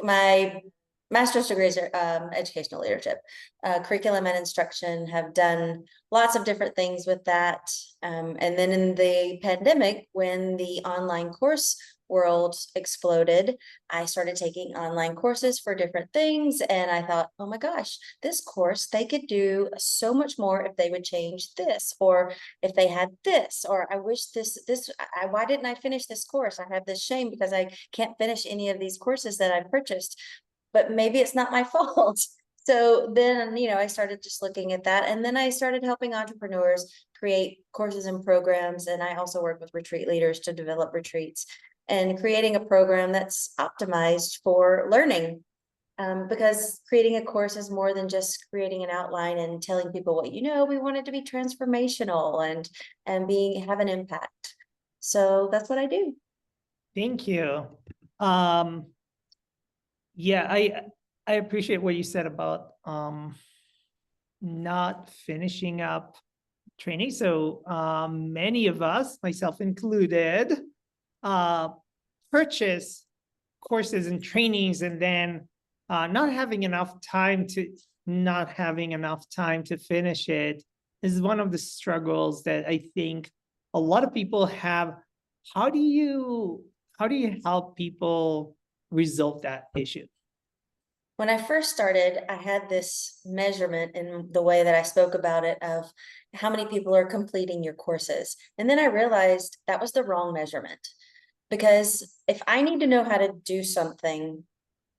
my master's degrees are educational leadership, curriculum and instruction, have done lots of different things with that. And then in the pandemic, when the online course world exploded, I started taking online courses for different things. And I thought, oh my gosh, this course, they could do so much more if they would change this, or if they had this, or I wish why didn't I finish this course? I have this shame because I can't finish any of these courses that I purchased, but maybe it's not my fault. So then, I started just looking at that. And then I started helping entrepreneurs create courses and programs. And I also work with retreat leaders to develop retreats and creating a program that's optimized for learning. Because creating a course is more than just creating an outline and telling people what we want it to be transformational and have an impact. So that's what I do. Thank you. Yeah, I appreciate what you said about not finishing up training. So many of us, myself included, purchase courses and trainings, and then not having enough time to finish it is one of the struggles that I think a lot of people have. How do you help people resolve that issue? When I first started, I had this measurement in the way that I spoke about it of how many people are completing your courses. And then I realized that was the wrong measurement, because if I need to know how to do something,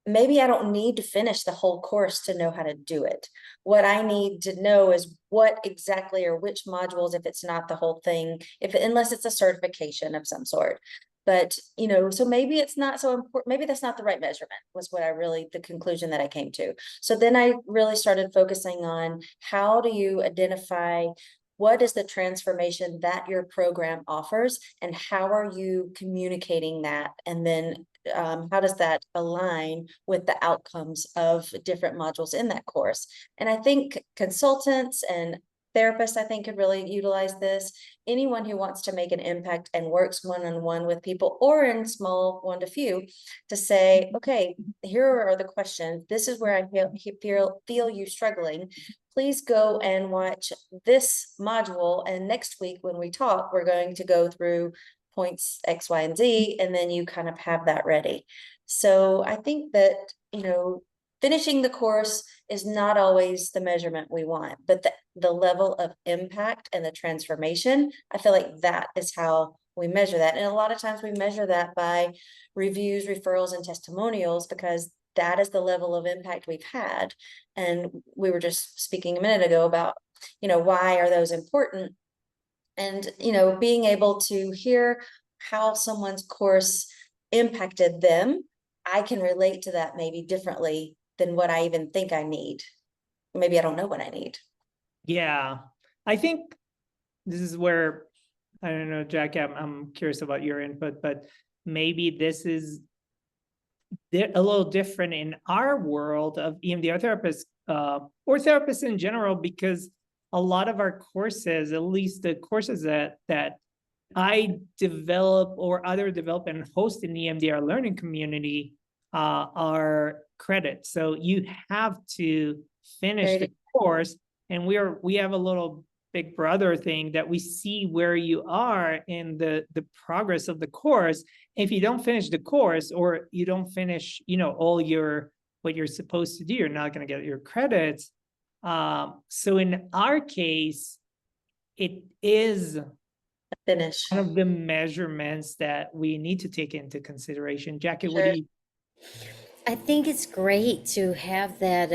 maybe I don't need to finish the whole course to know how to do it. What I need to know is what exactly, or which modules, if it's not the whole thing, unless it's a certification of some sort. But, so maybe it's not so important. Maybe that's not the right measurement, was the conclusion that I came to. So then I really started focusing on, how do you identify what is the transformation that your program offers, and how are you communicating that? And then how does that align with the outcomes of different modules in that course? And I think consultants and therapists, I think, could really utilize this. Anyone who wants to make an impact and works one-on-one with people, or in small one to few, to say, okay, here are the questions. This is where I feel you struggling. Please go and watch this module. And next week when we talk, we're going to go through points X, Y, and Z, and then you kind of have that ready. So I think that, finishing the course is not always the measurement we want, but the level of impact and the transformation, I feel like that is how we measure that. And a lot of times we measure that by reviews, referrals, and testimonials, because that is the level of impact we've had. And we were just speaking a minute ago about, why are those important? And, being able to hear how someone's course impacted them, I can relate to that maybe differently than what I even think I need. Maybe I don't know what I need. Yeah, I think this is where, I don't know, Jack, I'm curious about your input, but maybe this is a little different in our world of EMDR therapists, or therapists in general, because a lot of our courses, at least the courses that I develop or other develop and host in the EMDR learning community, are credits. So you have to finish the course, and we have a little big brother thing that we see where you are in the progress of the course. If you don't finish the course, or you don't finish, all what you're supposed to do, you're not going to get your credits. So in our case, it is finish one of the measurements that we need to take into consideration. Jackie, Sure. what do you? I think it's great to have that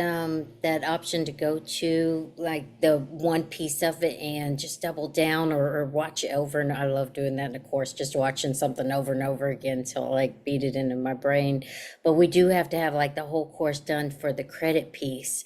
that option to go to like the one piece of it and just double down, or watch it over. And I love doing that in a course, just watching something over and over again till I like beat it into my brain. But we do have to have like the whole course done for the credit piece.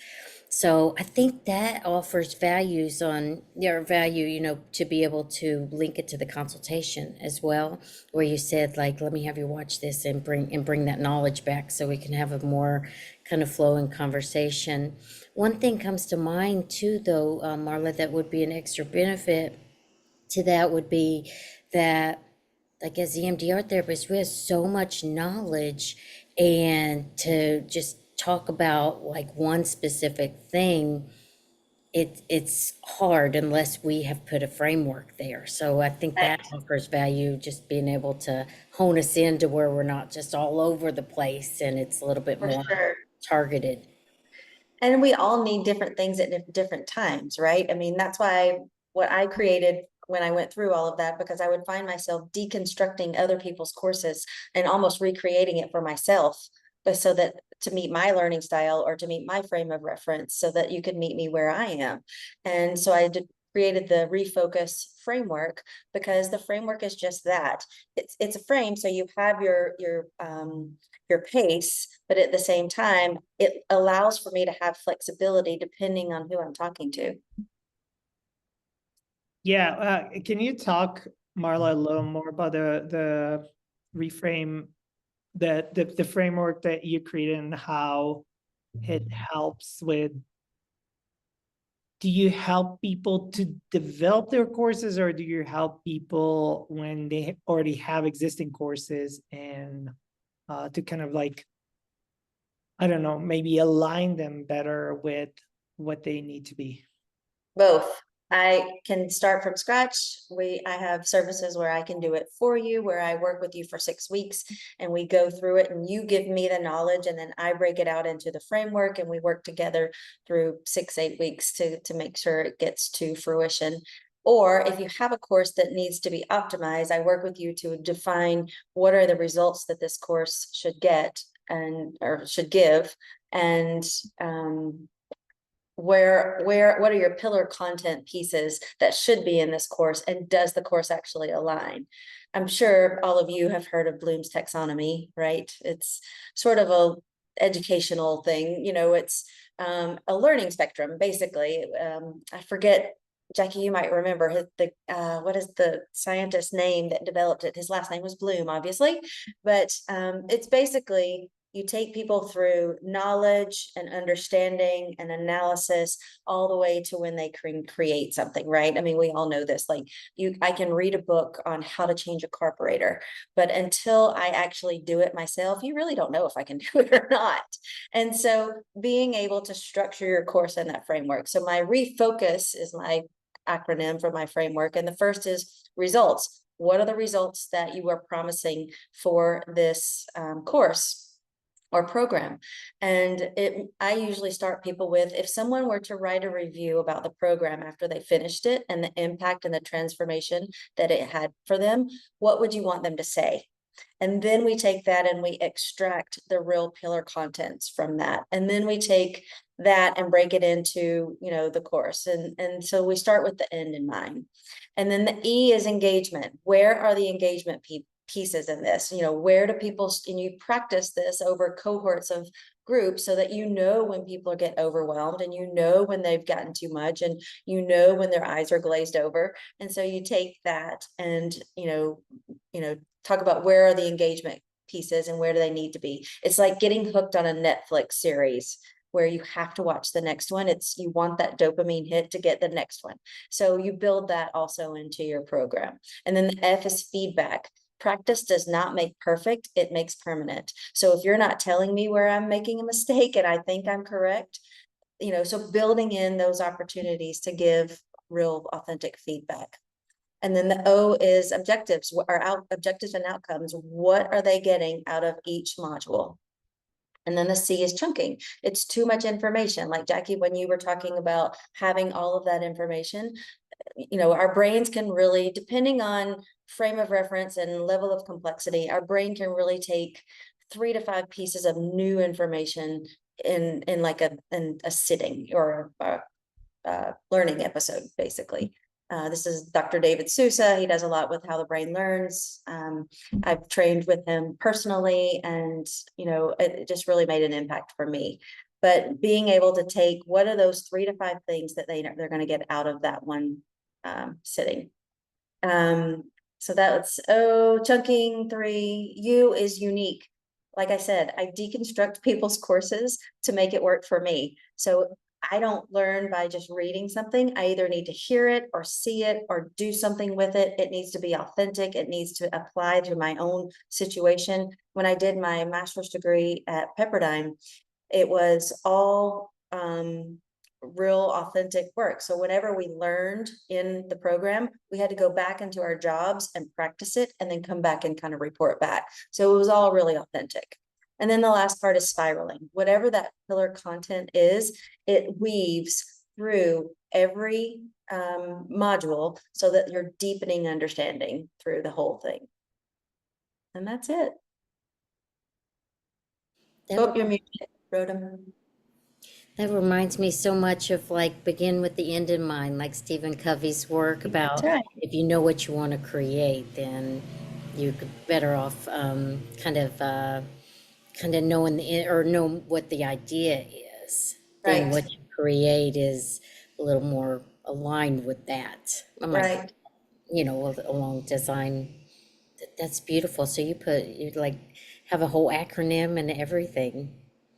So I think that offers values on your value, to be able to link it to the consultation as well, where you said like, let me have you watch this and bring that knowledge back so we can have a more kind of flowing conversation. One thing comes to mind too, though, Marla, that would be an extra benefit to that would be that, like, as EMDR therapists, we have so much knowledge, And to just talk about like one specific thing, it's hard unless we have put a framework there. So I think that Right. offers value, just being able to hone us into where we're not just all over the place and it's a little bit For more sure. targeted. And we all need different things at different times, right? I mean, that's why what I created when I went through all of that, because I would find myself deconstructing other people's courses and almost recreating it for myself, but so that to meet my learning style or to meet my frame of reference so that you could meet me where I am. And so created the Refocus framework because the framework is just that. It's a frame, so you have your pace, but at the same time, it allows for me to have flexibility depending on who I'm talking to. Yeah, can you talk, Marla, a little more about the reframe, the framework that you created and how it helps with, do you help people to develop their courses, or do you help people when they already have existing courses and to kind of like, I don't know, maybe align them better with what they need to be? Both. I can start from scratch. I have services where I can do it for you, where I work with you for 6 weeks and we go through it and you give me the knowledge and then I break it out into the framework and we work together through 6-8 weeks to make sure it gets to fruition. Or if you have a course that needs to be optimized, I work with you to define what are the results that this course should get or should give, and what are your pillar content pieces that should be in this course, and does the course actually align? I'm sure all of you have heard of Bloom's taxonomy, right? It's sort of a educational thing, it's a learning spectrum, basically. I forget, Jackie, you might remember what is the scientist name that developed it? His last name was Bloom, obviously, but it's basically you take people through knowledge and understanding and analysis all the way to when they can create something, right? I mean, we all know this. Like I can read a book on how to change a carburetor, but until I actually do it myself, you really don't know if I can do it or not. And so being able to structure your course in that framework. So my refocus is my acronym for my framework. And the first is results. What are the results that you are promising for this course or program? And I usually start people with, if someone were to write a review about the program after they finished it and the impact and the transformation that it had for them, what would you want them to say? And then we take that and we extract the real pillar contents from that. And then we take that and break it into, the course. And so we start with the end in mind. And then the E is engagement. Where are the engagement pieces in this? Where do people, and you practice this over cohorts of groups so that when people get overwhelmed, and when they've gotten too much, and when their eyes are glazed over. And so you take that and talk about where are the engagement pieces and where do they need to be. It's like getting hooked on a Netflix series where you have to watch the next one. You want that dopamine hit to get the next one. So you build that also into your program. And then the F is feedback. Practice does not make perfect, it makes permanent. So if you're not telling me where I'm making a mistake and I think I'm correct, so building in those opportunities to give real authentic feedback. And then the O is objectives, objectives and outcomes. What are they getting out of each module? And then the C is chunking. It's too much information. Like Jackie, when you were talking about having all of that information, our brains can really, depending on frame of reference and level of complexity, our brain can really take 3 to 5 pieces of new information in a sitting or a learning episode, basically. This is Dr. David Sousa. He does a lot with how the brain learns. I've trained with him personally, and it just really made an impact for me. But being able to take what are those 3 to 5 things that they're going to get out of that one sitting. So that's chunking 3. U is unique. Like I said, I deconstruct people's courses to make it work for me. So I don't learn by just reading something. I either need to hear it or see it or do something with it. It needs to be authentic. It needs to apply to my own situation. When I did my master's degree at Pepperdine, it was all real authentic work. So whatever we learned in the program, we had to go back into our jobs and practice it and then come back and kind of report back. So it was all really authentic. And then the last part is spiraling. Whatever that pillar content is, it weaves through every module so that you're deepening understanding through the whole thing. And that's it. That, You're muted, Rodham. that reminds me so much of like begin with the end in mind, like Stephen Covey's work about That's right. if you know what you want to create, then you're better off kind of knowing or know what the idea is. Then Right. what you create is a little more aligned with that. I'm like, Right. you know, along design. That's beautiful. So you like have a whole acronym and everything.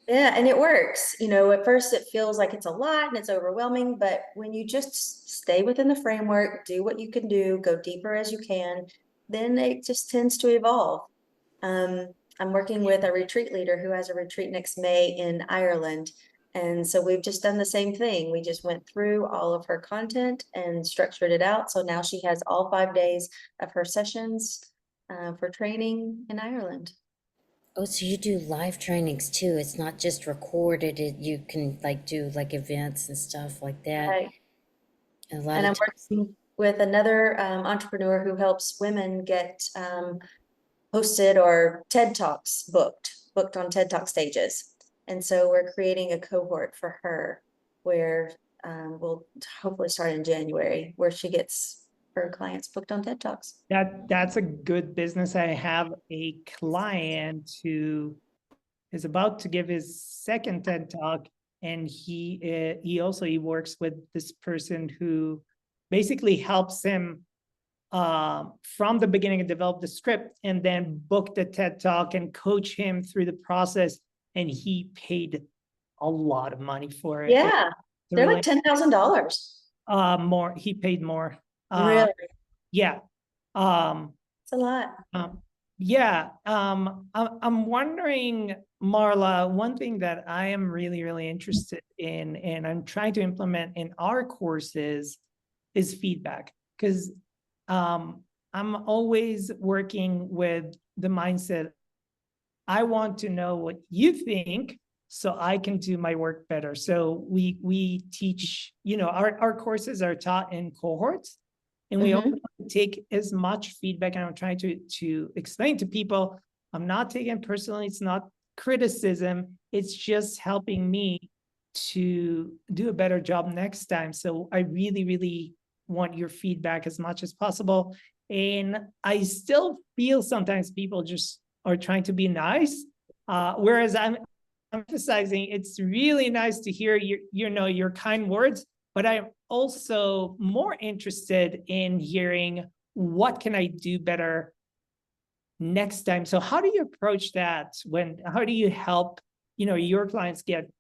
Yeah, and it works. You know, at first it feels like it's a lot and it's overwhelming, but when you just stay within the framework, do what you can do, go deeper as you can, then it just tends to evolve. I'm working with a retreat leader who has a retreat next May in Ireland. And so we've just done the same thing. We just went through all of her content and structured it out. So now she has all 5 days of her sessions for training in Ireland. Oh, so you do live trainings too. It's not just recorded. You can like do like events and stuff like that. Right. And a lot And I'm of times, working with another entrepreneur who helps women get hosted or TED Talks booked on TED Talk stages. And so we're creating a cohort for her where we'll hopefully start in January, where she gets her clients booked on TED Talks. That's a good business. I have a client who is about to give his second TED Talk, and he works with this person who basically helps him from the beginning and develop the script and then book the TED Talk and coach him through the process. And he paid a lot of money for it. Yeah, they're like $10,000. More. He paid more. Really? Yeah. It's a lot. I'm wondering, Marla, one thing that I am really, really interested in, and I'm trying to implement in our courses, is feedback. Because I'm always working with the mindset, I want to know what you think so I can do my work better. So we teach, our courses are taught in cohorts. And we also take as much feedback, and I'm trying to explain to people, I'm not taking it personally. It's not criticism. It's just helping me to do a better job next time. So I really, really want your feedback as much as possible. And I still feel sometimes people just are trying to be nice. Whereas I'm emphasizing, it's really nice to hear your kind words, but I'm also more interested in hearing what can I do better next time. So how do you approach that? How do you help your clients get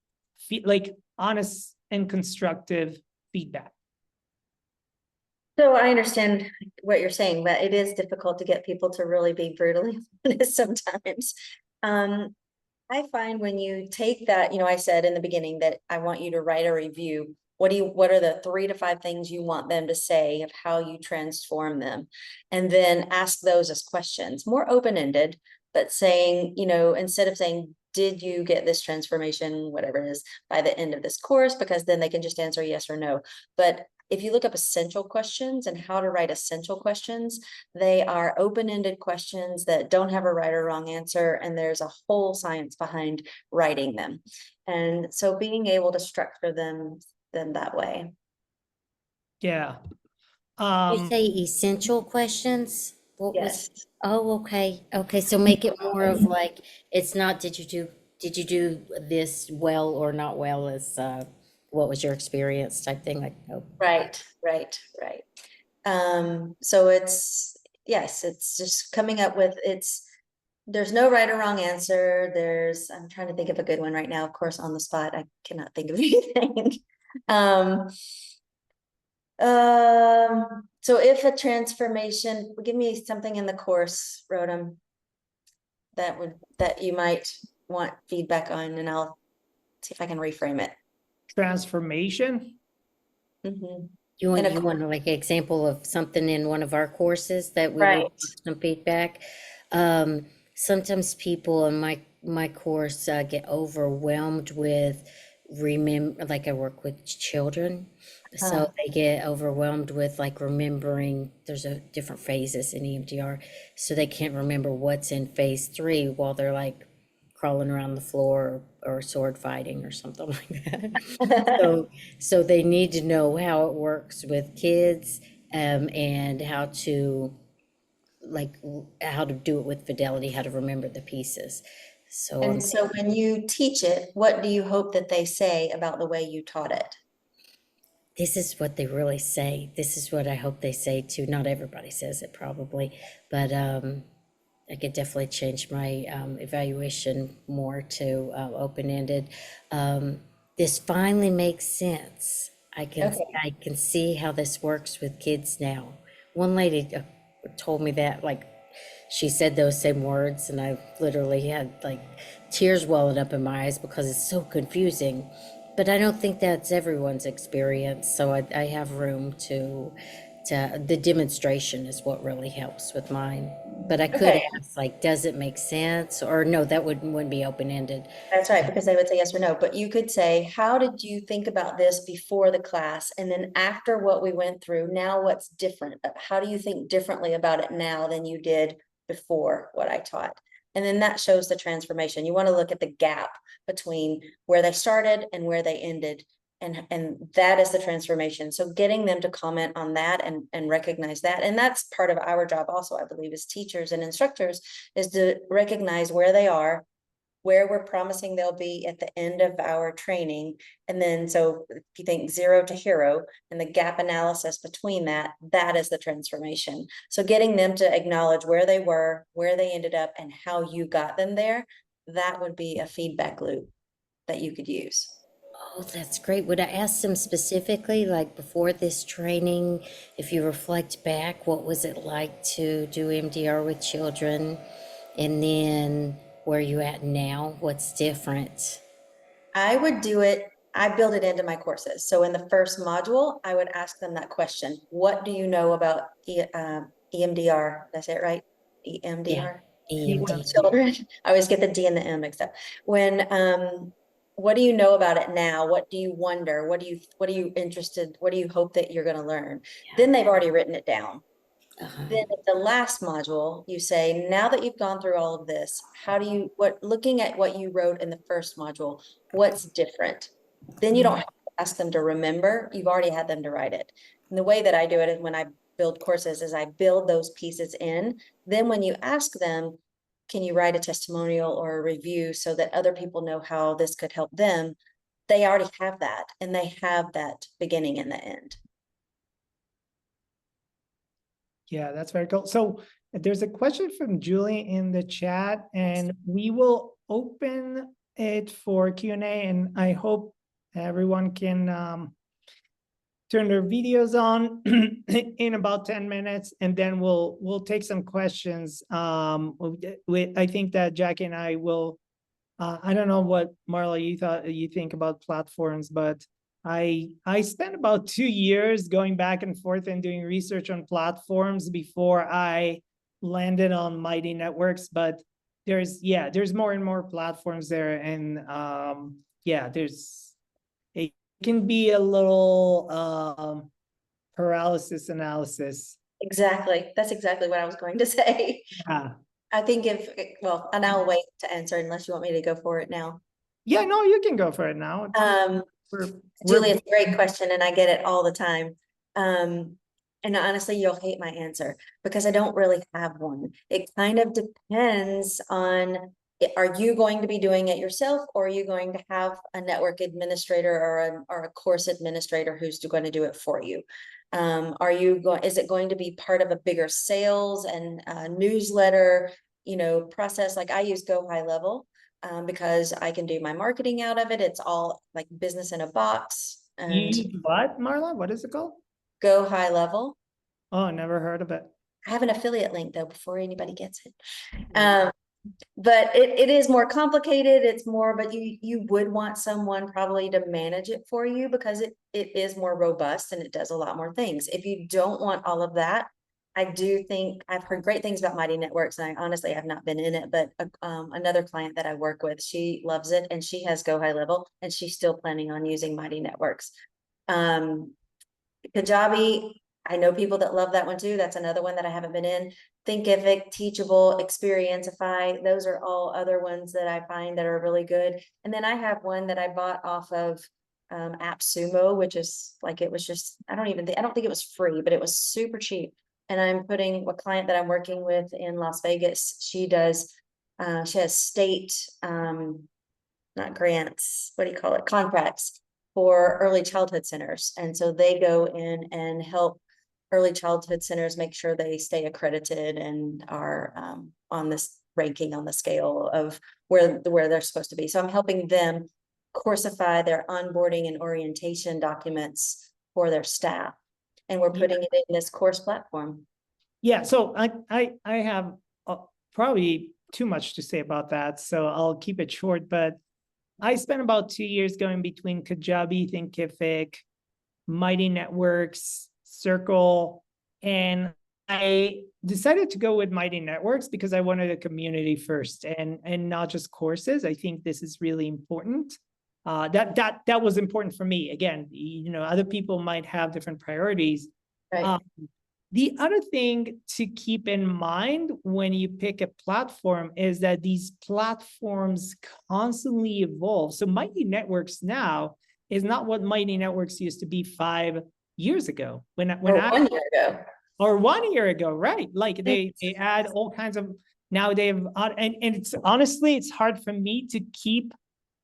like honest and constructive feedback? So I understand what you're saying, but it is difficult to get people to really be brutally honest sometimes. I find when you take that, I said in the beginning that I want you to write a review. What are the 3 to 5 things you want them to say of how you transform them? And then ask those as questions, more open-ended, but saying, instead of saying, did you get this transformation, whatever it is, by the end of this course? Because then they can just answer yes or no. But if you look up essential questions and how to write essential questions, they are open-ended questions that don't have a right or wrong answer. And there's a whole science behind writing them. And so being able to structure them that way. Yeah. you say essential questions? What was? Yes. Oh, okay. Okay, so make it more of like, it's not did you do this well or not well, as what was your experience type thing, like, oh. Right. So it's just coming up with there's no right or wrong answer. I'm trying to think of a good one right now. Of course, on the spot, I cannot think of anything. Um, so if a transformation, give me something in the course, Rodham, that you might want feedback on, and I'll see if I can reframe it. Transformation? Mhm. You In want, a you want like an example of something in one of our courses that we would Right. want some feedback? Sometimes people in my course get overwhelmed with like I work with children. So they get overwhelmed with like remembering, there's a different phases in EMDR. So they can't remember what's in phase 3 while they're like crawling around the floor or sword fighting or something like that. So they need to know how it works with kids, and how to how to do it with fidelity, how to remember the pieces. So And so when you teach it, what do you hope that they say about the way you taught it? this is what they really say. This is what I hope they say too. Not everybody says it probably, but I could definitely change my evaluation more to open-ended. This finally makes sense. Okay. I can see how this works with kids now. One lady told me that, like, she said those same words, and I literally had like tears welling up in my eyes because it's so confusing. But I don't think that's everyone's experience, so I have room to the demonstration is what really helps with mine. But I could Okay. ask, like, does it make sense? Or no, that wouldn't be open-ended. That's right, because they would say yes or no, but you could say, how did you think about this before the class? And then after what we went through, now what's different? How do you think differently about it now than you did before what I taught? And then that shows the transformation. You want to look at the gap between where they started and where they ended. And that is the transformation. So getting them to comment on that and recognize that. And that's part of our job also, I believe, as teachers and instructors, is to recognize where they are, where we're promising they'll be at the end of our training. And then, so if you think 0 to hero and the gap analysis between that, that is the transformation. So getting them to acknowledge where they were, where they ended up, and how you got them there, that would be a feedback loop that you could use. Oh, that's great. Would I ask them specifically, like before this training, if you reflect back, what was it like to do MDR with children? And then where are you at now? What's different? I would do it, I build it into my courses. So in the first module, I would ask them that question. What do you know about EMDR? Did I say it right? Yeah, EMDR? EMD. With children. I always get the D and the M mixed up. What do you know about it now? What do you wonder? What are you interested? What do you hope that you're going to learn? Then they've already written it down. Uh-huh. Then at the last module, you say, now that you've gone through all of this, looking at what you wrote in the first module, what's different? Then you don't have to ask them to remember, you've already had them to write it. And the way that I do it is when I build courses is I build those pieces in. Then when you ask them, can you write a testimonial or a review so that other people know how this could help them? They already have that, and they have that beginning and the end. Yeah, that's very cool. So there's a question from Julie in the chat, and we will open it for Q&A, and I hope everyone can turn their videos on in about 10 minutes, and then we'll take some questions. I think that Jackie and I will, I don't know what, Marla, you think about platforms, but I spent about 2 years going back and forth and doing research on platforms before I landed on Mighty Networks. But there's more and more platforms there, and it can be a little paralysis analysis. Exactly. That's exactly what I was going to say. Yeah. I think and I'll wait to answer unless you want me to go for it now. Yeah, no, you can go for it now. Julie, it's a great question and I get it all the time. And honestly, you'll hate my answer because I don't really have one. It kind of depends on, are you going to be doing it yourself, or are you going to have a network administrator or a course administrator who's going to do it for you? Is it going to be part of a bigger sales and newsletter, process? Like I use Go High Level because I can do my marketing out of it. It's all like business in a box, You And use what, Marla? What is it called? Go High Level. Oh, never heard of it. I have an affiliate link though, before anybody gets it. But it is more complicated. It's more, but you would want someone probably to manage it for you, because it is more robust and it does a lot more things. If you don't want all of that, I do think I've heard great things about Mighty Networks, and I honestly have not been in it, but another client that I work with, she loves it and she has Go High Level and she's still planning on using Mighty Networks. Kajabi, I know people that love that one too. That's another one that I haven't been in. Thinkific, Teachable, Experientify, those are all other ones that I find that are really good. And then I have one that I bought off of AppSumo, which is like, it was just, I don't think it was free, but it was super cheap. And I'm putting a client that I'm working with in Las Vegas. She has state, not grants, what do you call it? Contracts for early childhood centers. And so they go in and help early childhood centers make sure they stay accredited and are on this ranking on the scale of where they're supposed to be. So I'm helping them coursify their onboarding and orientation documents for their staff. And we're putting it in this course platform. Yeah, so I have probably too much to say about that, so I'll keep it short, but I spent about 2 years going between Kajabi, Thinkific, Mighty Networks, Circle, and I decided to go with Mighty Networks because I wanted a community first and not just courses. I think this is really important. That was important for me. Again, other people might have different priorities. Right. The other thing to keep in mind when you pick a platform is that these platforms constantly evolve. So Mighty Networks now is not what Mighty Networks used to be 5 years ago. Or 1 year ago. Or 1 year ago, right? Like they add all kinds of, now they've, and it's honestly, it's hard for me to keep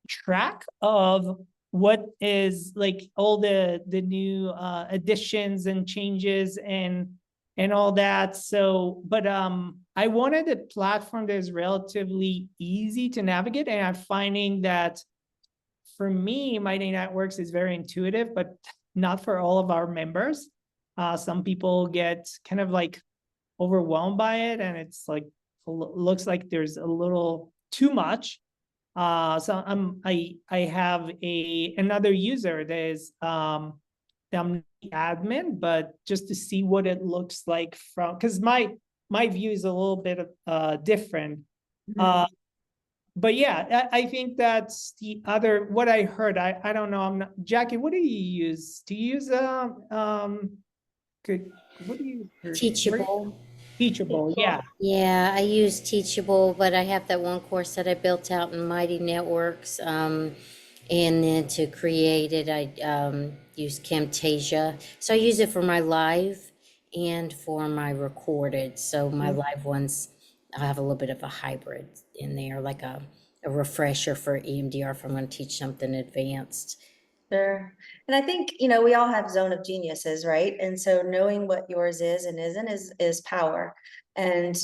track of what is like all the new additions and changes and all that. So, but I wanted a platform that is relatively easy to navigate, and I'm finding that for me, Mighty Networks is very intuitive, but not for all of our members. Some people get kind of like overwhelmed by it, and it's like looks like there's a little too much. So I have another user that is I'm the admin, but just to see what it looks like from, because my view is a little bit different. But yeah, I think that's the other, what I heard. I don't know. I'm not, Jackie, what do you use? Do you use what do you use? Teachable. Teachable, yeah. Yeah, I use Teachable, but I have that one course that I built out in Mighty Networks. And then to create it, I use Camtasia. So I use it for my live and for my recorded. So my live ones, I have a little bit of a hybrid in there, like a refresher for EMDR if I'm going to teach something advanced. Sure. And I think, we all have zone of geniuses, right? And so knowing what yours is and isn't is power. And,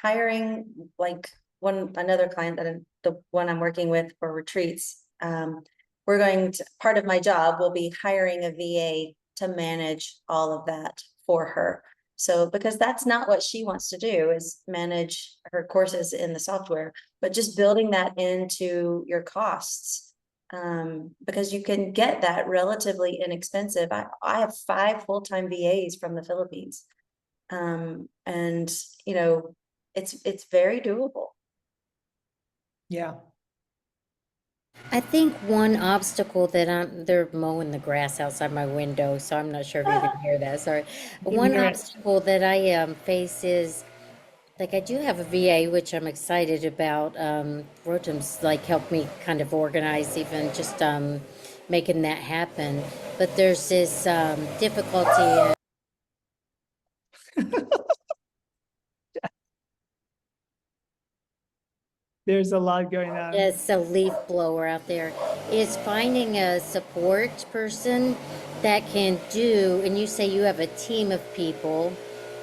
hiring like another client the one I'm working with for retreats, part of my job will be hiring a VA to manage all of that for her. So, because that's not what she wants to do, is manage her courses in the software, but just building that into your costs. Because you can get that relatively inexpensive. I have 5 full-time VAs from the Philippines. And it's very doable. Yeah. I think one obstacle that they're mowing the grass outside my window, so I'm not sure if you can hear that, sorry. One obstacle that I face is, like, I do have a VA, which I'm excited about. Rotom's like helped me kind of organize even just making that happen. But there's this difficulty. There's a lot going on. It's a leaf blower out there. Is finding a support person that can do, and you say you have a team of people.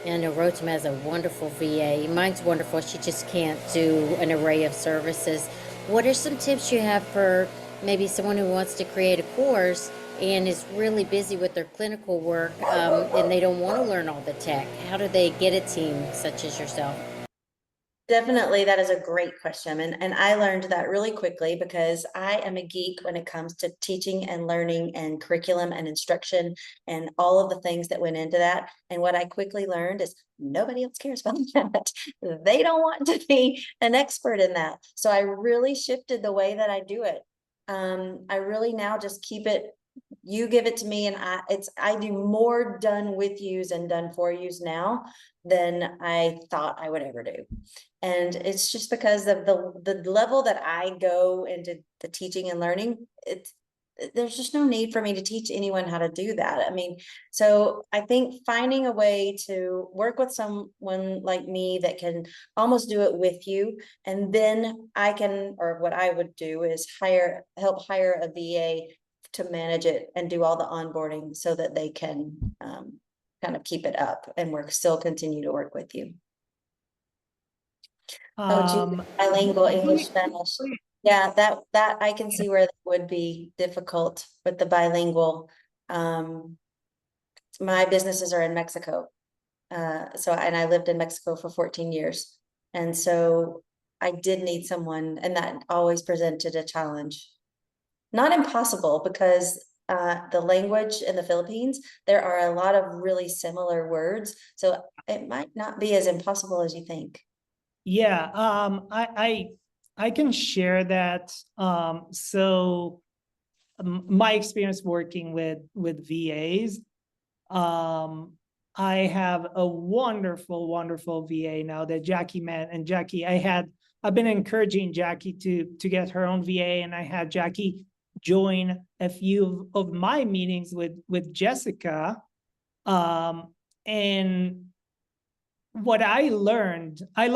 And Rotom has a wonderful VA. Mine's wonderful. She just can't do an array of services. What are some tips you have for maybe someone who wants to create a course and is really busy with their clinical work, and they don't want to learn all the tech. How do they get a team such as yourself? Definitely, that is a great question. And I learned that really quickly because I am a geek when it comes to teaching and learning and curriculum and instruction and all of the things that went into that. And what I quickly learned is nobody else cares about that. They don't want to be an expert in that. So I really shifted the way that I do it. I really now just keep it, you give it to me, and I do more done with yous and done for yous now than I thought I would ever do. And it's just because of the level that I go into the teaching and learning, there's just no need for me to teach anyone how to do that. I mean, so I think finding a way to work with someone like me that can almost do it with you, and then I can, or what I would do is help hire a VA to manage it and do all the onboarding so that they can kind of keep it up and still continue to work with you. Oh, gee, bilingual English, Spanish. Yeah, that I can see where that would be difficult with the bilingual. My businesses are in Mexico. And I lived in Mexico for 14 years. And so I did need someone, and that always presented a challenge. Not impossible, because the language in the Philippines, there are a lot of really similar words. So it might not be as impossible as you think. Yeah, I can share that. So my experience working with VAs, I have a wonderful VA now that Jackie met. And Jackie, I've been encouraging Jackie to get her own VA, and I had Jackie join a few of my meetings with Jessica. And what I learned, I've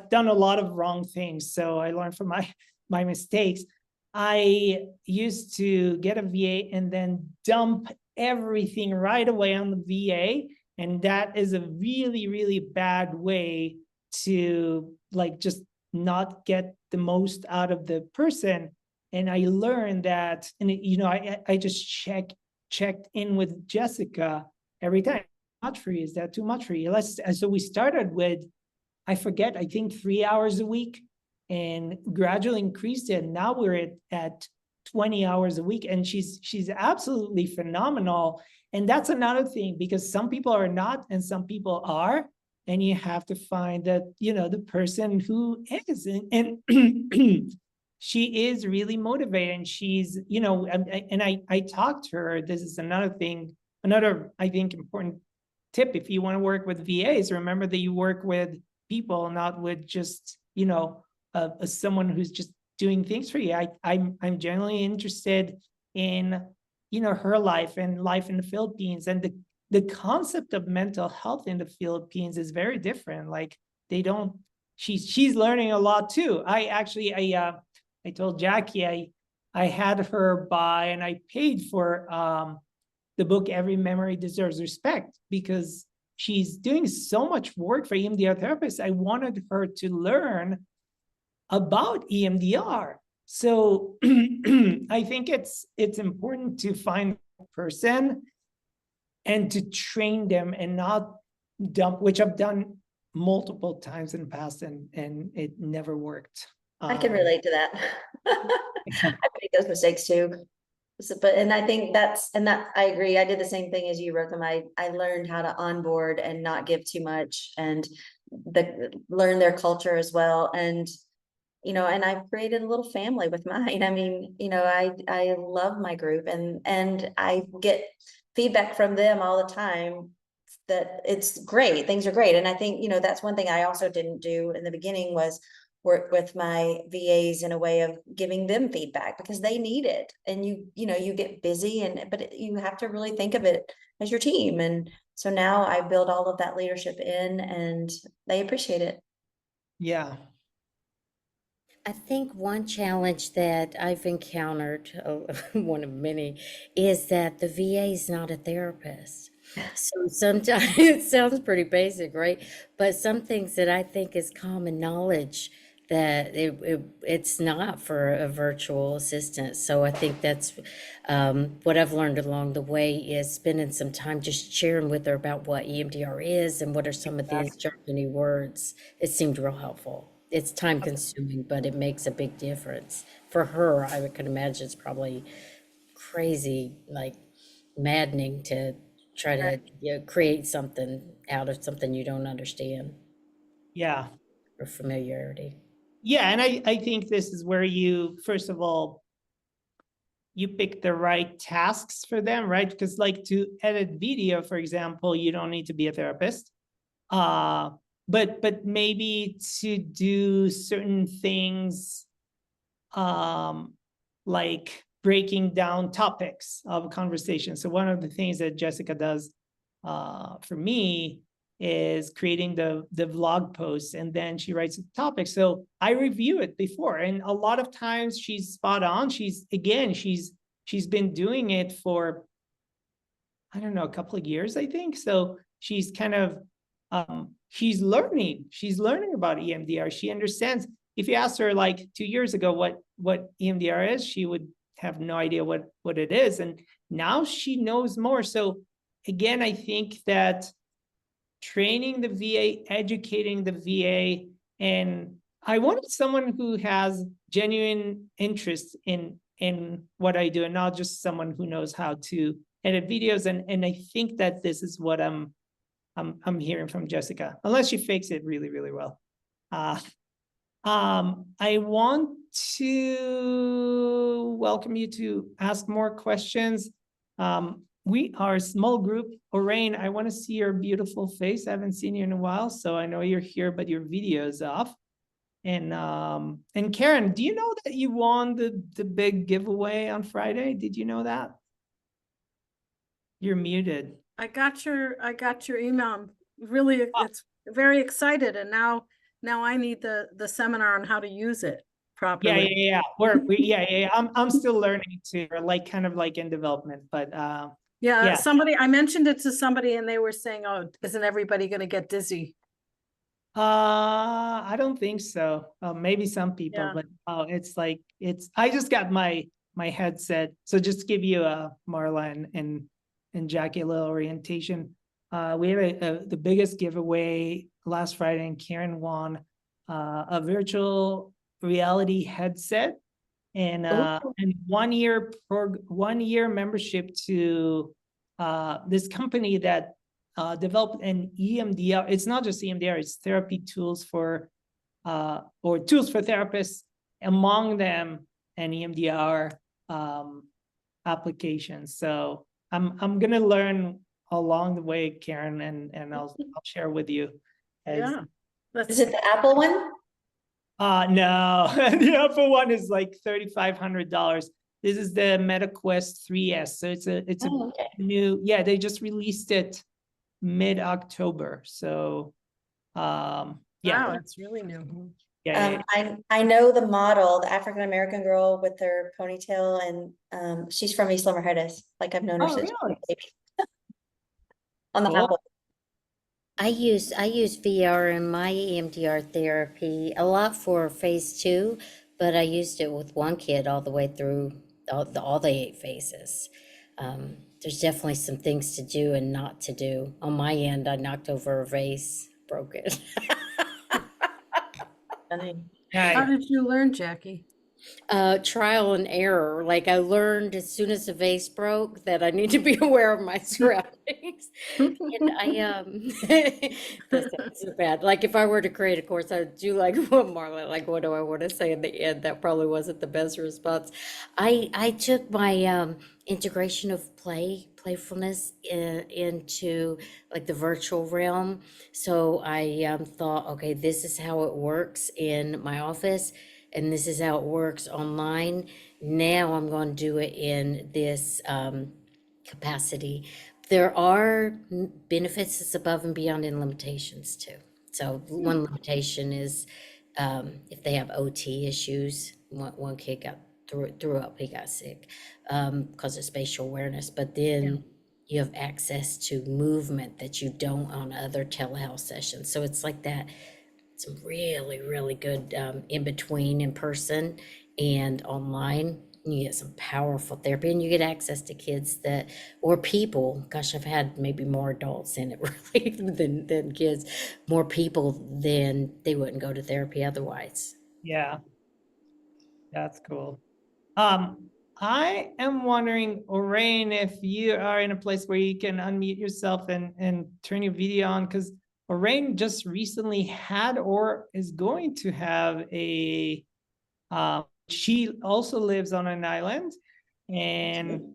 done a lot of wrong things. So I learned from my mistakes. I used to get a VA and then dump everything right away on the VA. And that is a really, really bad way to just not get the most out of the person. And I learned that, and I just checked in with Jessica every time. Much for you? Is that too much for you? So we started with, I think 3 hours a week, and gradually increased it. Now we're at 20 hours a week, and she's absolutely phenomenal. And that's another thing, because some people are not and some people are, and you have to find that, the person who is, and she is really motivated, and she's, and I talked to her. This is another I think important tip. If you want to work with VAs, remember that you work with people, not with just someone who's just doing things for you. I'm generally interested in her life and life in the Philippines, and the concept of mental health in the Philippines is very different. Like, they don't. She's learning a lot too. I told Jackie I had her buy, and I paid for the book Every Memory Deserves Respect, because she's doing so much work for EMDR therapists. I wanted her to learn about EMDR. So I think it's important to find a person and to train them, and not dump, which I've done multiple times in the past, and it never worked. I can relate to that. I make those mistakes too. So, and I think that I agree. I did the same thing as you, Rotham. I learned how to onboard and not give too much, and learn their culture as well. And and I've created a little family with mine. I mean, I love my group, and I get feedback from them all the time that it's great. Things are great. And I think, that's one thing I also didn't do in the beginning, was work with my VAs in a way of giving them feedback, because they need it. And you get busy, but you have to really think of it as your team. And so now I build all of that leadership in, and they appreciate it. Yeah. I think one challenge that I've encountered, one of many, is that the VA is not a therapist. So sometimes it sounds pretty basic, right? But some things that I think is common knowledge, that it's not for a virtual assistant. So I think that's what I've learned along the way is spending some time just sharing with her about what EMDR is and what are some of these jargony words. It seemed real helpful. It's time consuming, but it makes a big difference. For her, I could imagine it's probably crazy, like maddening to try to create something out of something you don't understand Yeah. or familiarity. Yeah. And I think this is where you, first of all, you pick the right tasks for them, right? Because like to edit video, for example, you don't need to be a therapist. But maybe to do certain things, like breaking down topics of a conversation. So one of the things that Jessica does for me is creating the vlog posts, and then she writes a topic. So I review it before, and a lot of times she's spot on. She's been doing it for, I don't know, a couple of years, I think. So she's kind of she's learning about EMDR. She understands. If you asked her like 2 years ago what EMDR is, she would have no idea what it is. And now she knows more. So again, I think that training the VA, educating the VA, and I wanted someone who has genuine interest in what I do, and not just someone who knows how to edit videos. And I think that this is what I'm hearing from Jessica, unless she fakes it really, really well. I want to welcome you to ask more questions. We are a small group. Orain, I want to see your beautiful face. I haven't seen you in a while, so I know you're here, but your video is off. And Karen, do you know that you won the big giveaway on Friday? Did you know that? You're muted. I got your email. I'm really, it's very excited, and now I need the seminar on how to use it properly. Yeah. I'm still learning too, or like kind of like in development, but yeah. I mentioned it to somebody, and they were saying, "Oh, isn't everybody going to get dizzy?" I don't think so. Maybe some people, but it's like I just got my headset. So just to give you Marla and Jackie a little orientation. We had the biggest giveaway last Friday, and Karen won a virtual reality headset and 1 year 1 year membership to this company that developed an EMDR. It's not just EMDR, it's therapy tools for or tools for therapists, among them an EMDR application. So I'm gonna learn along the way, Karen, and I'll share with you. Yeah. Is it the Apple one? No, the Apple one is like $3,500. This is the MetaQuest 3S. So it's a new, they just released it mid-October. So Wow, it's really new. I know the model, the African American girl with her ponytail, and she's from East Lomerhedes. Like I've known her since really? baby. On the Cool. Apple. I use VR in my EMDR therapy a lot for phase 2, but I used it with one kid all the way through all the 8 phases. There's definitely some things to do and not to do. On my end, I knocked over a vase, broke it. How did you learn, Jackie? Trial and error. Like I learned as soon as the vase broke that I need to be aware of my surroundings. And that sounds so bad. Like if I were to create a course, I would do like what Marla, like what do I want to say in the end? That probably wasn't the best response. I took my integration of playfulness into like the virtual realm. So I thought, okay, this is how it works in my office, and this is how it works online. Now I'm going to do it in this capacity. There are benefits that's above and beyond in limitations too. So one limitation is if they have OT issues. One kid got threw up, he got sick because of spatial awareness. But then you have access to movement that you don't on other telehealth sessions. So it's like that some really, really good in between, in person and online. You get some powerful therapy, and you get access to kids that, or people. Gosh, I've had maybe more adults in it really than kids, more people than they wouldn't go to therapy otherwise. Yeah, that's cool. I am wondering, Orain, if you are in a place where you can unmute yourself and turn your video on, because Orain just recently had or is going to have a, she also lives on an island and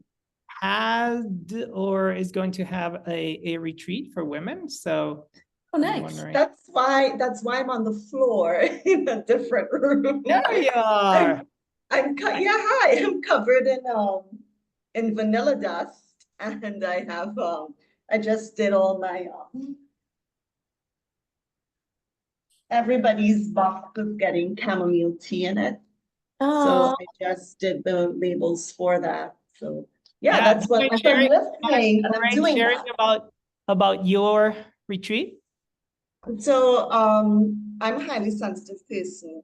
had or is going to have a retreat for women. So Oh, I'm nice. wondering. That's why I'm on the floor in a different room. There you are. Yeah, hi. I'm covered in vanilla dust, and I have I just did all my everybody's box is getting chamomile tea in it. So Oh, I just did the labels for that. So yeah, Yeah, that's what mind I'm sharing- listening, and I'm Orain, doing sharing that. about your retreat. So I'm a highly sensitive person,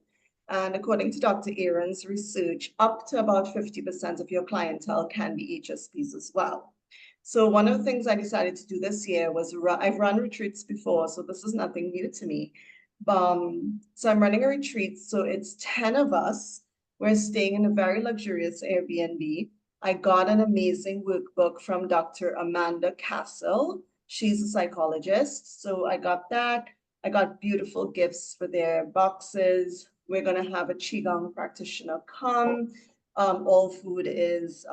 and according to Dr. Aaron's research, up to about 50% of your clientele can be HSPs as well. So one of the things I decided to do this year was I've run retreats before, so this is nothing new to me. So I'm running a retreat, so it's 10 of us. We're staying in a very luxurious Airbnb. I got an amazing workbook from Dr. Amanda Castle. She's a psychologist, so I got that. I got beautiful gifts for their boxes. We're gonna have a Qigong practitioner come. All food is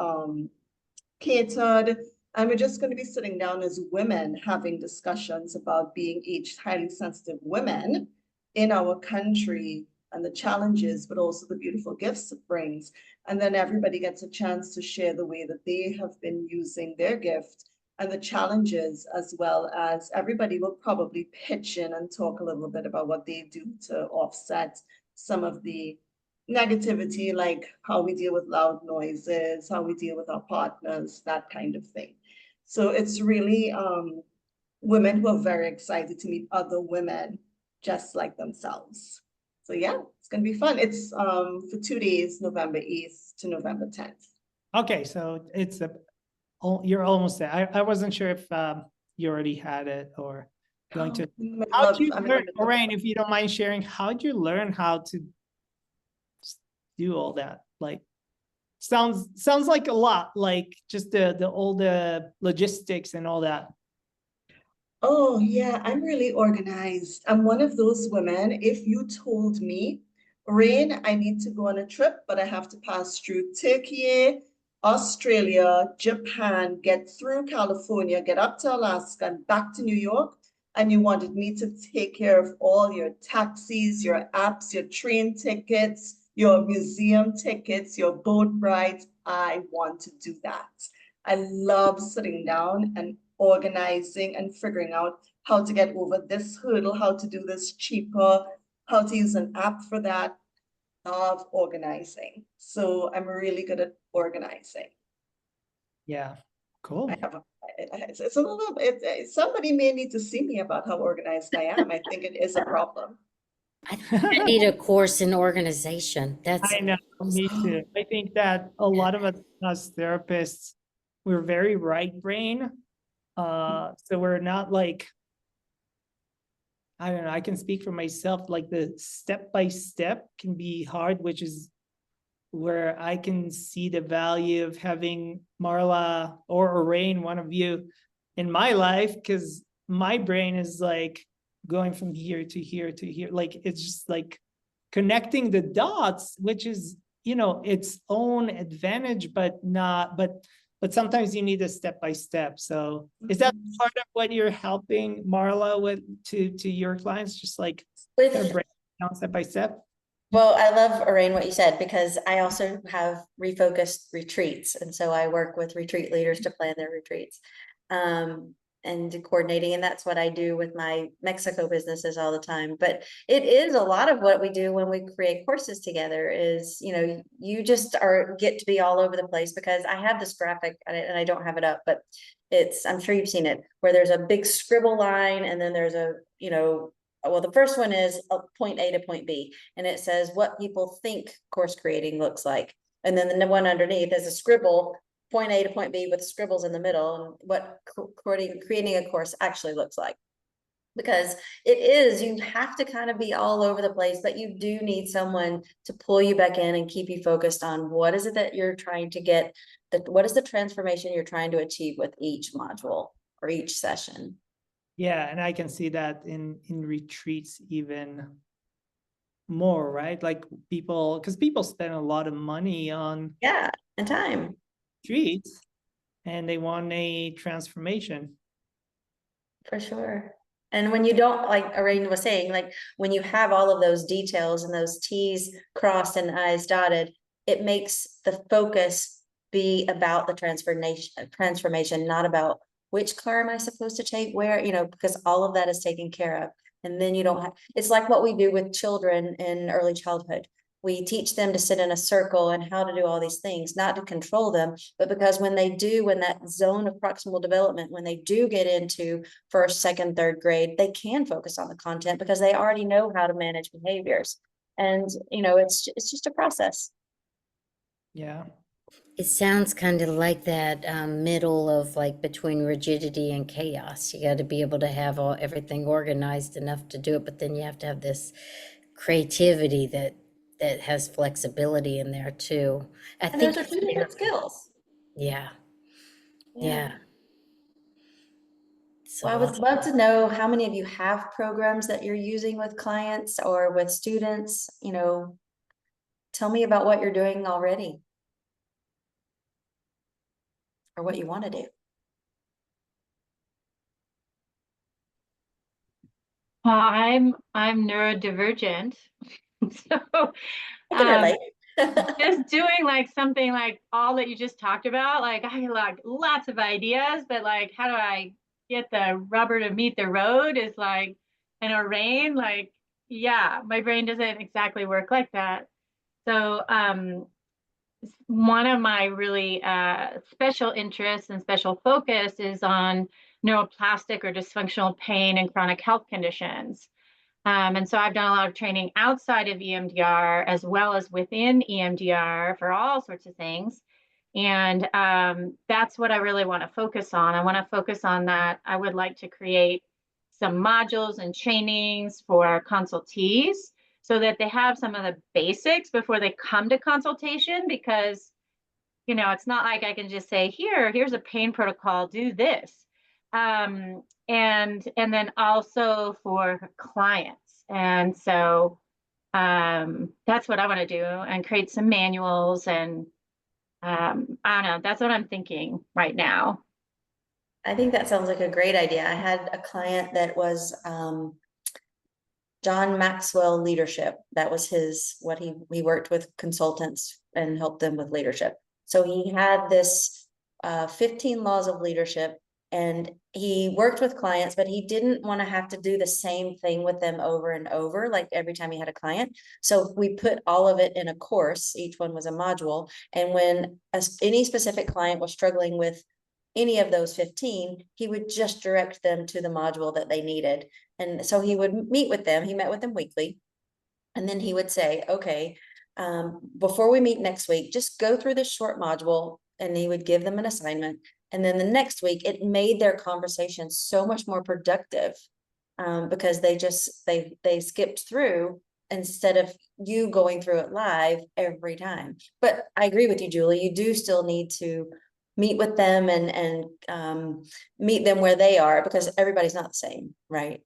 catered, and we're just gonna be sitting down as women having discussions about being highly sensitive women in our country and the challenges, but also the beautiful gifts it brings. And then everybody gets a chance to share the way that they have been using their gift and the challenges, as well as everybody will probably pitch in and talk a little bit about what they do to offset some of the negativity, like how we deal with loud noises, how we deal with our partners, that kind of thing. So it's really women who are very excited to meet other women just like themselves. So yeah, it's gonna be fun. It's for 2 days, November 8th to November 10th. Okay, so it's you're almost there. I wasn't sure if you already had it or going to. How'd you learn, Orain, if you don't mind sharing, how'd you learn how to do all that? Like, sounds like a lot, like just all the logistics and all that. Oh yeah, I'm really organized. I'm one of those women. If you told me, Rain, I need to go on a trip, but I have to pass through Turkey, Australia, Japan, get through California, get up to Alaska and back to New York, and you wanted me to take care of all your taxis, your apps, your train tickets, your museum tickets, your boat rides, I want to do that. I love sitting down and organizing and figuring out how to get over this hurdle, how to do this cheaper, how to use an app for that. Of organizing. So I'm really good at organizing. Yeah, cool. I have it's a little bit, somebody may need to see me about how organized I am. I think it is a problem. I need a course in organization. That's I know, me too. I think that a lot of us therapists, we're very right brain. So we're not like, I don't know, I can speak for myself, like the step by step can be hard, which is where I can see the value of having Marla or Orain, one of you, in my life, because my brain is like going from here to here to here. Like it's just like connecting the dots, which is, you know, its own advantage, but sometimes you need a step by step. So is that part of what you're helping Marla with to your clients, just like with kind of break down step by step? Well, I love, Orain, what you said, because I also have refocused retreats. And so I work with retreat leaders to plan their retreats and coordinating. And that's what I do with my Mexico businesses all the time. But it is a lot of what we do when we create courses together is, you know, you just get to be all over the place, because I have this graphic and I don't have it up, but I'm sure you've seen it, where there's a big scribble line and then there's a, you know, well, the first one is point A to point B, and it says what people think course creating looks like. And then the one underneath is a scribble, point A to point B with scribbles in the middle, and what creating a course actually looks like. Because it is, you have to kind of be all over the place, but you do need someone to pull you back in and keep you focused on what is it that you're trying to get, what is the transformation you're trying to achieve with each module or each session. Yeah, and I can see that in retreats even more, right? Like people, because people spend a lot of money on Yeah, and time. retreats, and they want a transformation. For sure. And when you don't, like Irene was saying, like when you have all of those details and those T's crossed and I's dotted, it makes the focus be about the transformation, not about which car am I supposed to take where, because all of that is taken care of. And then you don't have, it's like what we do with children in early childhood. We teach them to sit in a circle and how to do all these things, not to control them, but because when that zone of proximal development, when they do get into first, second, third grade, they can focus on the content because they already know how to manage behaviors. And, it's just a process. Yeah. It sounds kind of like that middle of like between rigidity and chaos. You got to be able to have everything organized enough to do it, but then you have to have this creativity that has flexibility in there too. I And think those are two different skills. yeah. Yeah. So Well, I would love to know how many of you have programs that you're using with clients or with students. Tell me about what you're doing already or what you want to do. I'm neurodivergent, so I can relate. just doing like something like all that you just talked about. Like I like lots of ideas, but like how do I get the rubber to meet the road is like in a rain. Like yeah, my brain doesn't exactly work like that. So one of my really special interests and special focus is on neuroplastic or dysfunctional pain and chronic health conditions. And so I've done a lot of training outside of EMDR as well as within EMDR for all sorts of things. And that's what I really want to focus on. I want to focus on that. I would like to create some modules and trainings for consultees so that they have some of the basics before they come to consultation, because, it's not like I can just say, here's a pain protocol, do this. And then also for clients. And so that's what I want to do, and create some manuals. And I don't know, that's what I'm thinking right now. I think that sounds like a great idea. I had a client that was John Maxwell Leadership. That was what he worked with consultants and helped them with leadership. So he had this 15 laws of leadership, and he worked with clients, but he didn't want to have to do the same thing with them over and over, like every time he had a client. So we put all of it in a course. Each one was a module. And when any specific client was struggling with any of those 15, he would just direct them to the module that they needed. And so he would meet with them. He met with them weekly. And then he would say, okay, before we meet next week, just go through this short module. And he would give them an assignment. And then the next week, it made their conversation so much more productive because they skipped through instead of you going through it live every time. But I agree with you, Julie. You do still need to meet with them and meet them where they are, because everybody's not the same, right?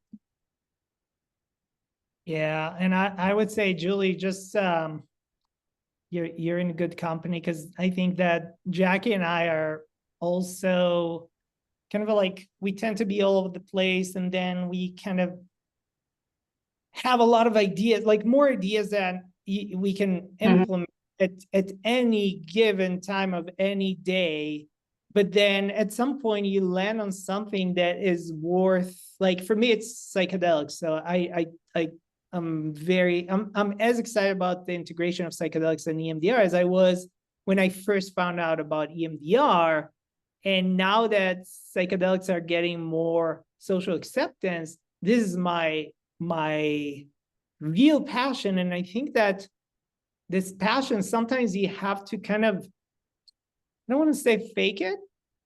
Yeah, and I would say, Julie, just you're in good company, because I think that Jackie and I are also kind of like, we tend to be all over the place, and then we kind of have a lot of ideas, like more ideas than we can implement at any given time of any day. But then at some point you land on something that is worth, like for me, it's psychedelics. So I'm as excited about the integration of psychedelics and EMDR as I was when I first found out about EMDR. And now that psychedelics are getting more social acceptance, this is my my real passion. And I think that this passion, sometimes you have to kind of, I don't want to say fake it,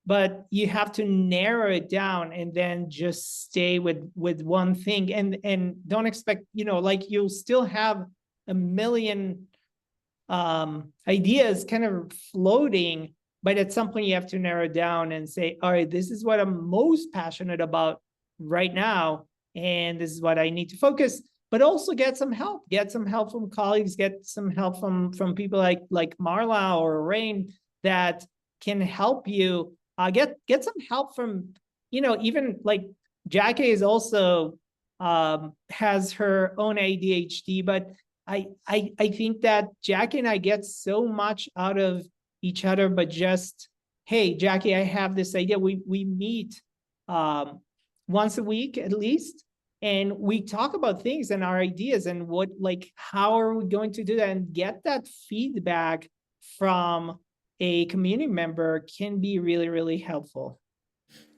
but you have to narrow it down and then just stay with one thing, and don't expect, like you'll still have a million ideas kind of floating, but at some point you have to narrow down and say, all right, this is what I'm most passionate about right now, and this is what I need to focus. But also get some help from colleagues, get some help from people like Marla or Rain that can help you. Get some help from, even like Jackie is also has her own ADHD, but I think that Jackie and I get so much out of each other, but just, hey, Jackie, I have this idea. We meet once a week at least, and we talk about things and our ideas and how are we going to do that, and get that feedback from a community member can be really, really helpful.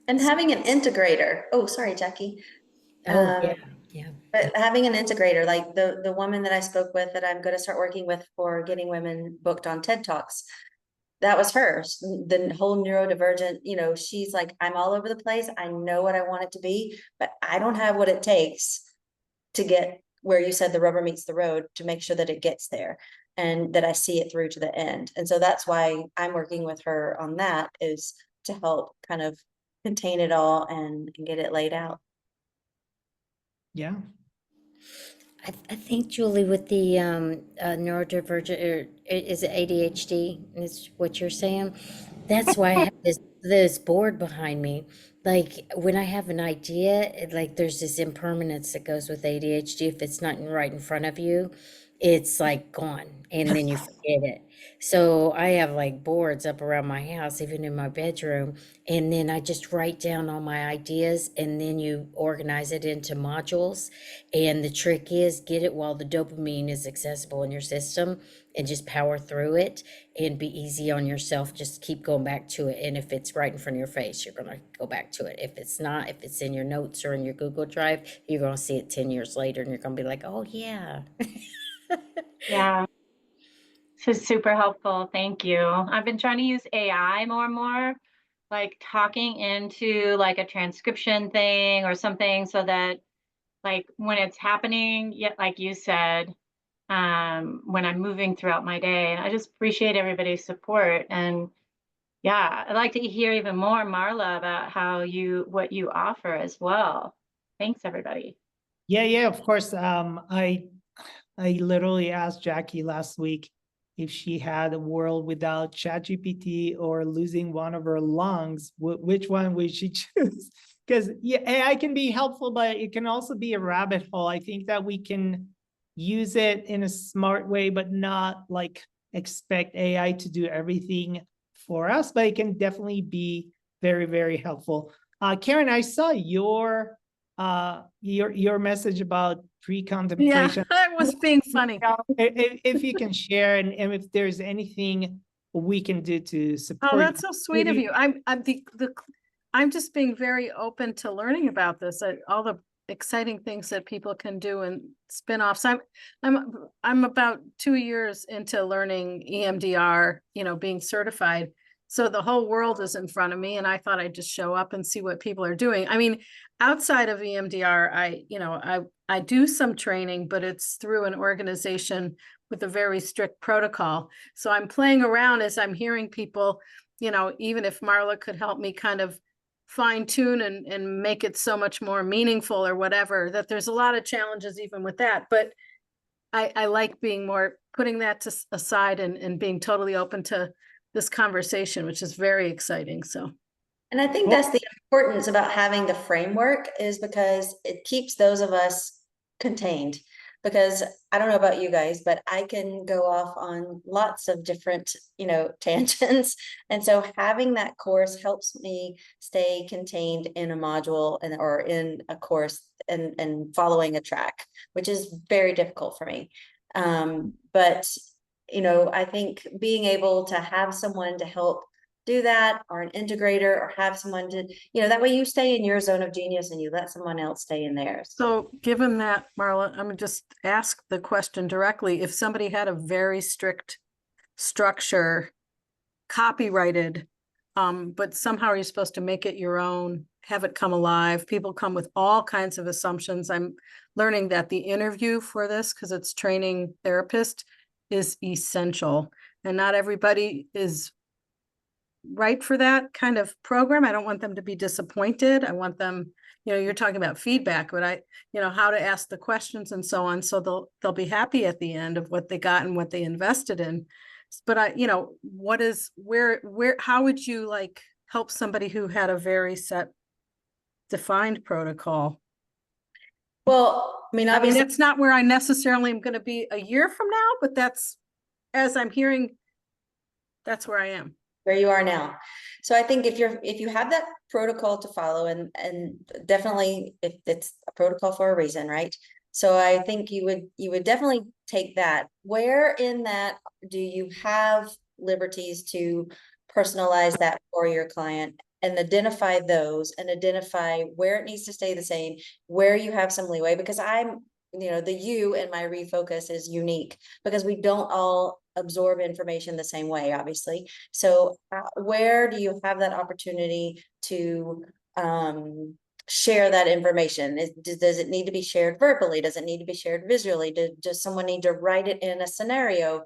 And having an integrator. Oh, sorry, Jackie. Oh, yeah. But having an integrator, like the woman that I spoke with that I'm going to start working with for getting women booked on TED Talks, that was her. The whole neurodivergent, she's like, I'm all over the place. I know what I want it to be, but I don't have what it takes to get where you said the rubber meets the road, to make sure that it gets there and that I see it through to the end. And so that's why I'm working with her on that, is to help kind of contain it all and get it laid out. Yeah. I think, Julie, with the neurodivergent, or is it ADHD? Is what you're saying? That's why I have this board behind me. Like when I have an idea, like there's this impermanence that goes with ADHD. If it's not right in front of you, it's like gone, and then you forget it. So I have like boards up around my house, even in my bedroom, and then I just write down all my ideas, and then you organize it into modules. And the trick is get it while the dopamine is accessible in your system, and just power through it and be easy on yourself. Just keep going back to it. And if it's right in front of your face, you're going to go back to it. If it's not, if it's in your notes or in your Google Drive, you're going to see it 10 years later and you're going to be like, oh, yeah. Yeah. This is super helpful. Thank you. I've been trying to use AI more and more, like talking into like a transcription thing or something, so that like when it's happening, yet like you said, when I'm moving throughout my day. And I just appreciate everybody's support. And yeah, I'd like to hear even more, Marla, about what you offer as well. Thanks, everybody. Yeah, of course. I literally asked Jackie last week if she had a world without ChatGPT or losing one of her lungs, which one would she choose? Because AI can be helpful, but it can also be a rabbit hole. I think that we can use it in a smart way, but not like expect AI to do everything for us, but it can definitely be very, very helpful. Karen, I saw your message about pre-contemplation. Yeah, that was being funny. If you can share, and if there's anything we can do to support. Oh, that's so sweet of you. I'm just being very open to learning about this. All the exciting things that people can do and spin-offs. I'm about 2 years into learning EMDR, being certified. So the whole world is in front of me, and I thought I'd just show up and see what people are doing. I mean, outside of EMDR, I do some training, but it's through an organization with a very strict protocol. So I'm playing around as I'm hearing people, even if Marla could help me kind of fine tune and make it so much more meaningful or whatever, that there's a lot of challenges even with that. But I like being more, putting that aside and being totally open to this conversation, which is very exciting. So. And I think that's the importance about having the framework, is because it keeps those of us contained. Because I don't know about you guys, but I can go off on lots of different, tangents. And so having that course helps me stay contained in a module or in a course and following a track, which is very difficult for me. But I think being able to have someone to help do that, or an integrator, or have someone to, that way you stay in your zone of genius and you let someone else stay in theirs. So given that, Marla, I'm gonna just ask the question directly. If somebody had a very strict structure, copyrighted, but somehow you're supposed to make it your own, have it come alive. People come with all kinds of assumptions. I'm learning that the interview for this, because it's training therapist, is essential. And not everybody is right for that kind of program. I don't want them to be disappointed. I want them, you're talking about feedback, but how to ask the questions and so on. So they'll be happy at the end of what they got and what they invested in. But how would you like help somebody who had a very set, defined protocol? Well, obviously, that's not where I necessarily am going to be a year from now, but that's, as I'm hearing, that's where I am. Where you are now. So I think if you have that protocol to follow, and definitely if it's a protocol for a reason, right? So I think you would definitely take that. Where in that do you have liberties to personalize that for your client and identify those and identify where it needs to stay the same, where you have some leeway? Because the you in my refocus is unique because we don't all absorb information the same way, obviously. So where do you have that opportunity to share that information? Does it need to be shared verbally? Does it need to be shared visually? Does someone need to write it in a scenario?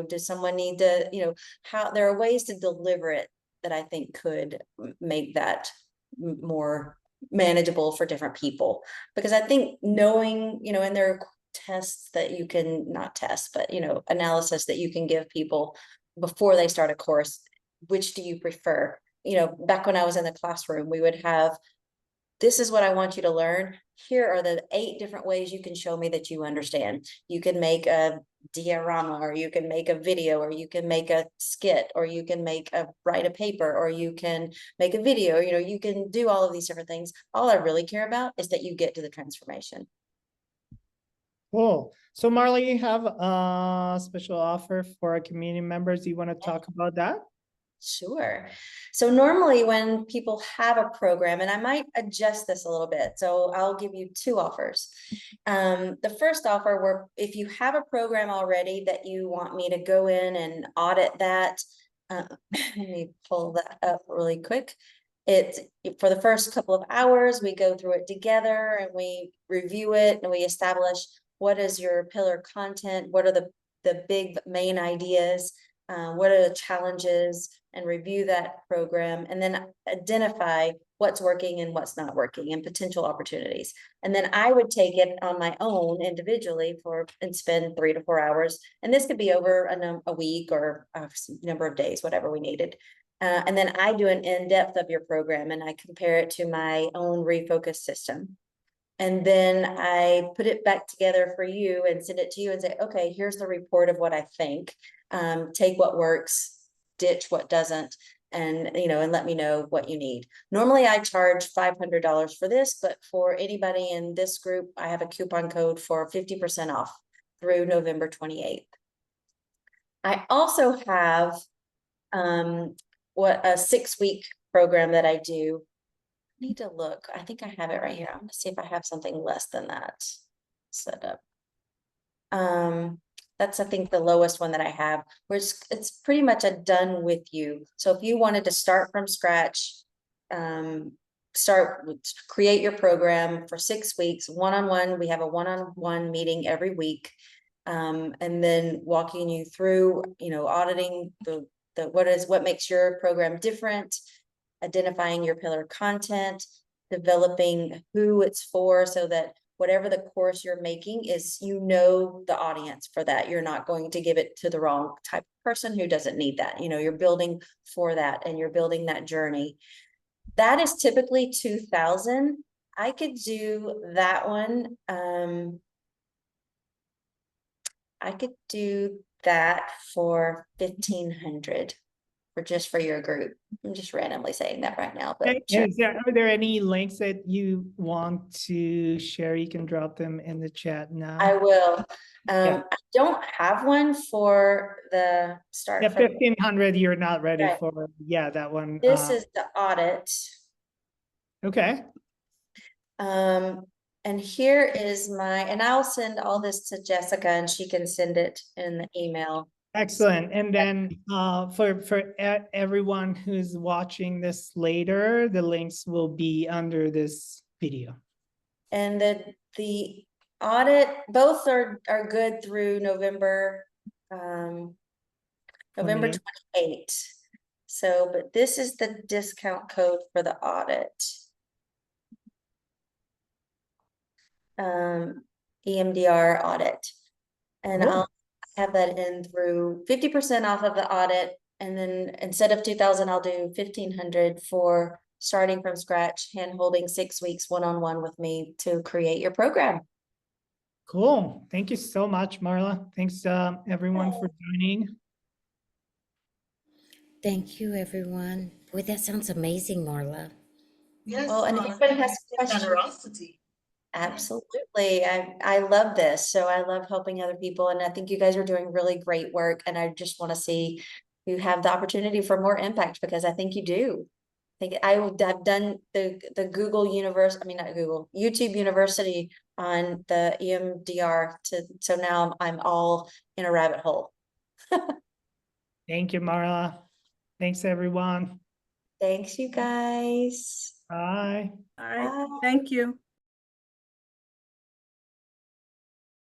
Does someone need to, how there are ways to deliver it that I think could make that more manageable for different people. Because I think knowing, and there are tests that you can, not tests, but analysis that you can give people before they start a course. Which do you prefer? Back when I was in the classroom, we would have, this is what I want you to learn. Here are the 8 different ways you can show me that you understand. You can make a diorama, or you can make a video, or you can make a skit, or you can write a paper, or you can make a video. You can do all of these different things. All I really care about is that you get to the transformation. Cool. So Marla, you have a special offer for our community members. Do you want to talk about that? Sure. So normally when people have a program, and I might adjust this a little bit, so I'll give you 2 offers. The first offer, where if you have a program already that you want me to go in and audit that, let me pull that up really quick. It's for the first couple of hours, we go through it together and we review it and we establish what is your pillar content, what are the big main ideas, what are the challenges, and review that program, and then identify what's working and what's not working and potential opportunities. And then I would take it on my own individually and spend 3 to 4 hours. And this could be over a week or a number of days, whatever we needed. And then I do an in-depth of your program and I compare it to my own refocus system. And then I put it back together for you and send it to you and say, okay, here's the report of what I think. Take what works, ditch what doesn't, and let me know what you need. Normally I charge $500 for this, but for anybody in this group, I have a coupon code for 50% off through November 28th. I also have a 6-week program that I do. I need to look. I think I have it right here. I'm gonna see if I have something less than that set up. That's, I think, the lowest one that I have, where it's pretty much a done with you. So if you wanted to start from scratch, create your program for 6 weeks, one-on-one. We have a one-on-one meeting every week. And then walking you through, auditing what makes your program different, identifying your pillar content, developing who it's for, so that whatever the course you're making is, the audience for that. You're not going to give it to the wrong type of person who doesn't need that. You're building for that and you're building that journey. That is typically $2,000. I could do that one. I could do that for $1,500. or just for your group. I'm just randomly saying that right now, but sure. Are there any links that you want to share? You can drop them in the chat now. I will. Yeah. I don't have one for the start. Yeah, from- 1500, you're not ready Right. for, yeah, that one. This is the audit. Okay, And here is and I'll send all this to Jessica and she can send it in the email. excellent. And then for everyone who's watching this later, the links will be under this video. And the audit, both are good through November 28th. So, but this is the discount code for the audit. EMDR audit. And Cool. I'll have that in through 50% off of the audit. And then instead of 2,000, I'll do 1,500 for starting from scratch, hand holding 6 weeks one-on-one with me to create your program. Cool. Thank you so much, Marla. Thanks everyone for joining. Thank you, everyone. Boy, that sounds amazing, Marla. Yes. Well, and if Marla, anybody thank has you for your questions- generosity. Absolutely. I love this. So I love helping other people. And I think you guys are doing really great work. And I just want to see you have the opportunity for more impact, because I think you do. I think I've done the Google Universe, I mean, not Google, YouTube University on the EMDR so now I'm all in a rabbit hole. Thank you, Marla. Thanks, everyone. Thanks, you guys. Bye. All right, Bye. thank you.